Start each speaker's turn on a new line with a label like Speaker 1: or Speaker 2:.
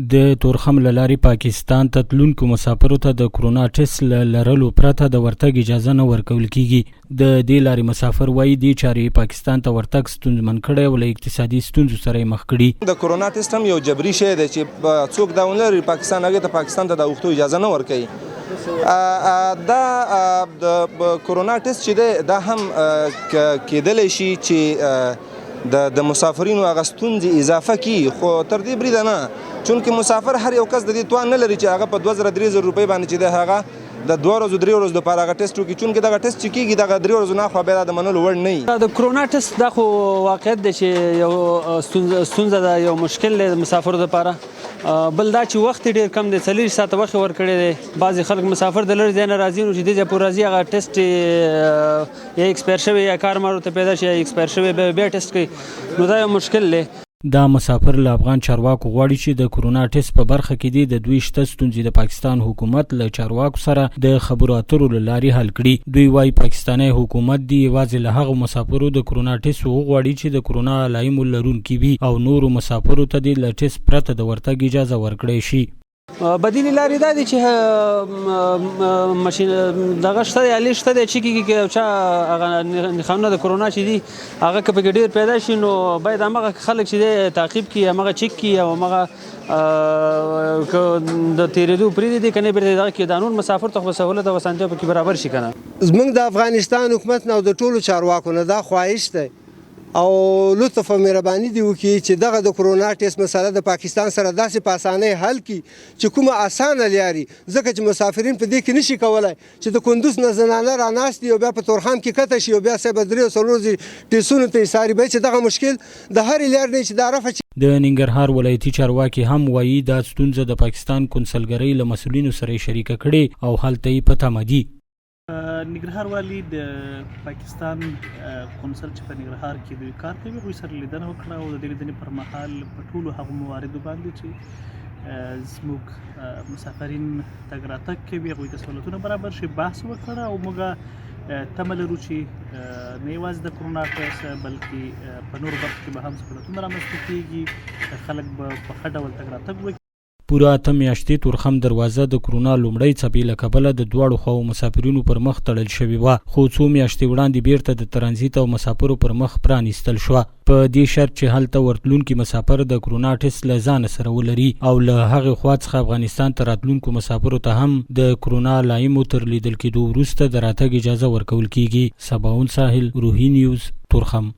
Speaker 1: د تورخم له لارې پاکستان ته تلونکو مسافرو ته د کرونا ټیسټ له لرلو پرته د ورتګ اجازه نه ورکول کیږي. د دې لارې مسافر وایي دې چارې پاکستان ته ورتګ ستونزمن کړی او له اقتصادي ستونزو سره یې مخ کړي.
Speaker 2: د کرونا ټیسټ هم یو جبري شی دی چې څوک دا ونه لري پاکستان هغې ته پاکستان ته د اوښتو اجازه نه ورکوي. دا د کرونا ټیسټ چې دی دا هم کېدلی شي چې د مسافرینو هغه ستونزې اضافه کی، خو تر دې بریده نه، چونکې مسافر هر یو کس د دې توان نه لري چې هغه په 2000-3000 روپۍ باندې چې دی هغه د 2 ورځو 3 ورځو دپاره هغه ټیسټ وکړي، چونکې دغه ټیسټ چې کېږي دغه 3 ورځو نه خوا بیا د منلو وړ نه وي.
Speaker 3: د کرونا ټیسټ دا خو واقعیت دی چې یو ستونزه ده، یو مشکل دی د مسافرو دپاره. بل دا چې وخت ډېر کم دی، 4 ساعته وخت یې ورکړی دی. بعضې خلک مسافر د لرې ځای نه راځي، نو چې دې ځای پورې راځي هغه ټیسټ یا ایکسپایر شوی یا کار مار ورته پیدا شي یا ایکسپایر شوی بیا ټیسټ کوي، نو دا یو مشکل دی.
Speaker 1: دا مسافر له افغان چارواکو غواړي چې د کرونا ټیسټ په برخه کې دي د دوی شته ستونزې د پاکستان حکومت له چارواکو سره د خبرو اترو له لارې حل کړي. دوی وايي پاکستاني حکومت دی یوازې له هغو مسافرو د کرونا ټیسټ وغواړي چې د کرونا علایمو لرونکي وي او نورو مسافرو ته د له ټیسټ پرته د ورتګ اجازه ورکړی شي.
Speaker 3: بدیلې لارې دا دي چې ماشین دغه شته دی، الې شته دی چې کېږي چا هغه نښانونه د کرونا چې دي هغه که پکې ډېر پیدا شي نو باید همغه خلک چې دی تعقیب کړي، همغه چک کړي او همغه د تېرېدو پرېږدي دي که نه بېرته دغه کړي، دا نور مسافر ته خو سهولت او اسانتیا پکې برابر شي که نه.
Speaker 4: زموږ د افغانستان حکومت نه او د ټولو چارواکو نه دا خواهش دی او لطف او مهرباني دی وکړي چې دغه د کرونا ټیسټ مسله د پاکستان سره داسې په اسانۍ حل کړي چې کومه اسانه لاري، ځکه چې مسافرین په دې کې نشي کولی چې د کندوز نه زنانه راناست دي او بیا په تورخم کې کته شي او بیا صاحب 3 او 4 ورځې ټیسټونو ته یې څاري، باید چې دغه مشکل د هرې لارې نه چې دا رفع شي.
Speaker 1: د ننګرهار ولایتي چارواکي هم وایي دا ستونزه د پاکستان کنسلګرۍ له مسؤلینو سره یې شریکه کړې او هلته یې په تمه دي.
Speaker 5: ننګرهار والي د پاکستان کونسل چې په ننګرهار کې دوی کار کوي هغوی سره لیدنه وکړه او د دې لیدنې پر مهال په ټولو هغو مواردو باندې چې زموږ مسافرین تګ راتګ کوي هغوی ته سهولتونه برابر شي بحث وکړه او موږ تمه لرو چې نه یوازې د کرونا ټیسټ بلکې په نورو برخو کې به هم سهولتونه رامنځته کېږي، خلک به په ښه ډول تګ راتګ وکړي.
Speaker 1: پوره 8 میاشتې تورخم دروازه د کرونا لومړۍ څپې له کبله د دواړو خواو مسافرینو پر مخ تړل شوې وه، خو څو میاشتې وړاندې بیرته د ترانزیت او مسافرو پر مخ پرانیستل شوه په دې شرط چې هلته ورتلونکي مسافر د کرونا ټیسټ له ځانه سره ولري او له هغې خوا څخه افغانستان ته راتلونکو مسافرو ته هم د کرونا علایمو تر لیدل کېدو وروسته د راتګ اجازه ورکول کیږي. سباون ساحل، روحي نیوز، تورخم.